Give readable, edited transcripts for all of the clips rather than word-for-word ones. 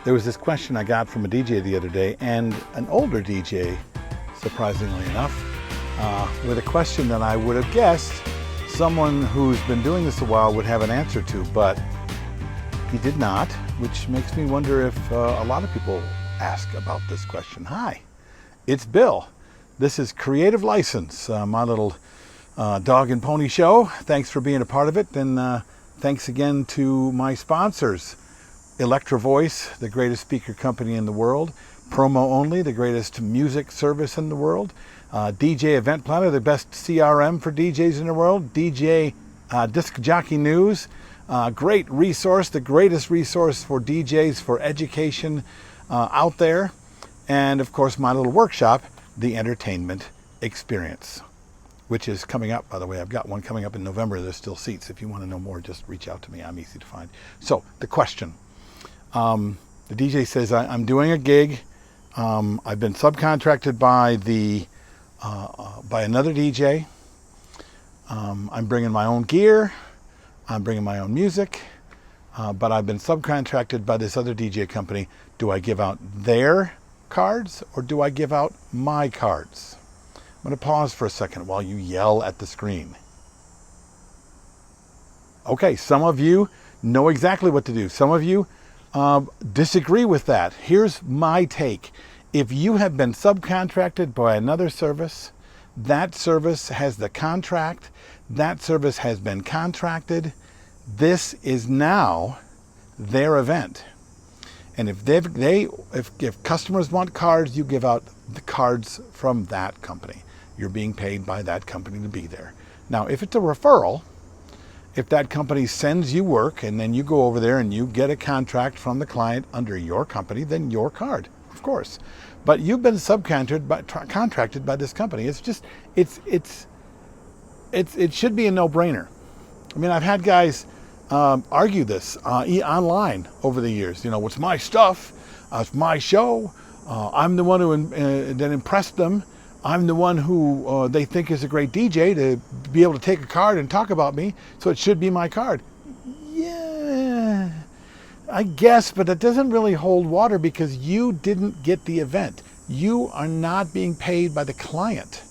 There was this question I got from a DJ the other day, and an older DJ, surprisingly enough, with a question that I would have guessed someone who's been doing this a while would have an answer to, but he did not, which makes me wonder if a lot of people ask about this question. Hi, it's Bill. This is Creative License, my little dog and pony show. Thanks for being a part of it, and thanks again to my sponsors. Electro Voice, the greatest speaker company in the world. Promo Only, the greatest music service in the world. DJ Event Planner, the best CRM for DJs in the world. DJ Disc Jockey News, great resource, the greatest resource for DJs for education out there. And of course, my little workshop, The Entertainment Experience, which is coming up, by the way. I've got one coming up in November. There's still seats. If you want to know more, just reach out to me. I'm easy to find. So the question. The DJ says, I'm doing a gig. I've been subcontracted by by another DJ. I'm bringing my own gear. I'm bringing my own music. But I've been subcontracted by this other DJ company. Do I give out their cards or do I give out my cards? I'm going to pause for a second while you yell at the screen. Okay, some of you know exactly what to do. Some of you disagree with that. Here's my take. If you have been subcontracted by another service, that service has the contract, that service has been contracted, this is now their event. And if customers want cards, you give out the cards from that company. You're being paid by that company to be there. Now, if it's a referral, if that company sends you work and then you go over there and you get a contract from the client under your company, then your card, of course. But you've been contracted by this company. It's just, it should be a no-brainer. I mean, I've had guys argue this online over the years. You know, it's my stuff, it's my show. I'm the one who that impressed them. I'm the one who they think is a great DJ to be able to take a card and talk about me, so it should be my card. Yeah, I guess, but that doesn't really hold water because you didn't get the event. You are not being paid by the client,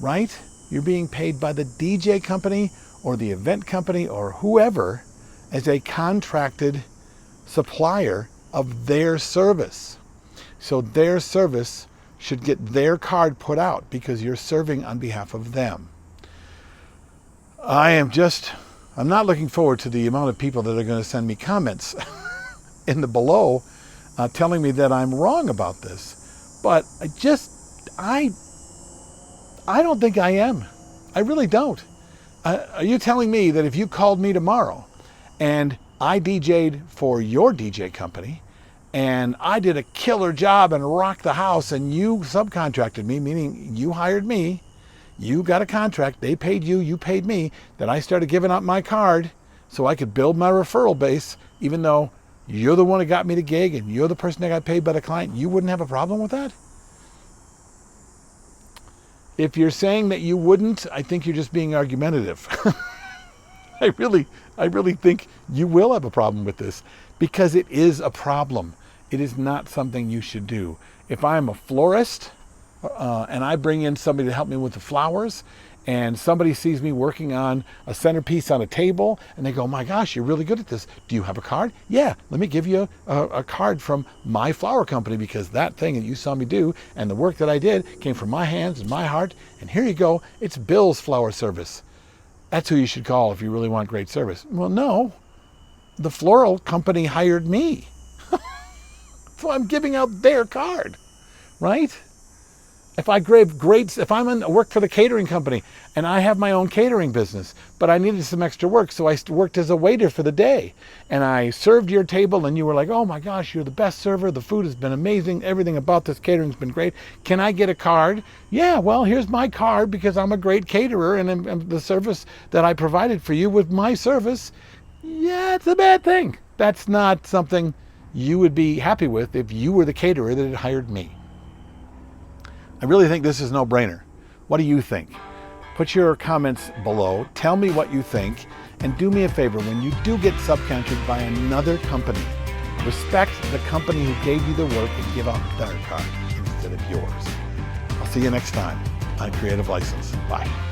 right? You're being paid by the DJ company or the event company or whoever as a contracted supplier of their service. So their service should get their card put out because you're serving on behalf of them. I'm not looking forward to the amount of people that are going to send me comments in the below telling me that I'm wrong about this. But I don't think I am. I really don't. Are you telling me that if you called me tomorrow and I DJ'd for your DJ company and I did a killer job and rocked the house and you subcontracted me, meaning you hired me, you got a contract, they paid you, you paid me, then I started giving out my card so I could build my referral base, even though you're the one who got me the gig and you're the person that got paid by the client, you wouldn't have a problem with that? If you're saying that you wouldn't, I think you're just being argumentative. I really think you will have a problem with this because it is a problem. It is not something you should do. If I'm a florist and I bring in somebody to help me with the flowers and somebody sees me working on a centerpiece on a table and they go, my gosh, you're really good at this. Do you have a card? Yeah, let me give you a card from my flower company because that thing that you saw me do and the work that I did came from my hands and my heart. And here you go. It's Bill's Flower Service. That's who you should call if you really want great service. Well, no, the floral company hired me. So I'm giving out their card, right? If I'm work for the catering company and I have my own catering business, but I needed some extra work, so I worked as a waiter for the day. And I served your table and you were like, oh my gosh, you're the best server. The food has been amazing. Everything about this catering's been great. Can I get a card? Yeah, well, here's my card because I'm a great caterer and the service that I provided for you with my service. Yeah, it's a bad thing. That's not something you would be happy with if you were the caterer that had hired me. I really think this is a no-brainer. What do you think? Put your comments below. Tell me what you think. And do me a favor, when you do get subcontracted by another company, Respect the company who gave you the work and give out their car instead of yours. I'll see you next time on Creative License. Bye.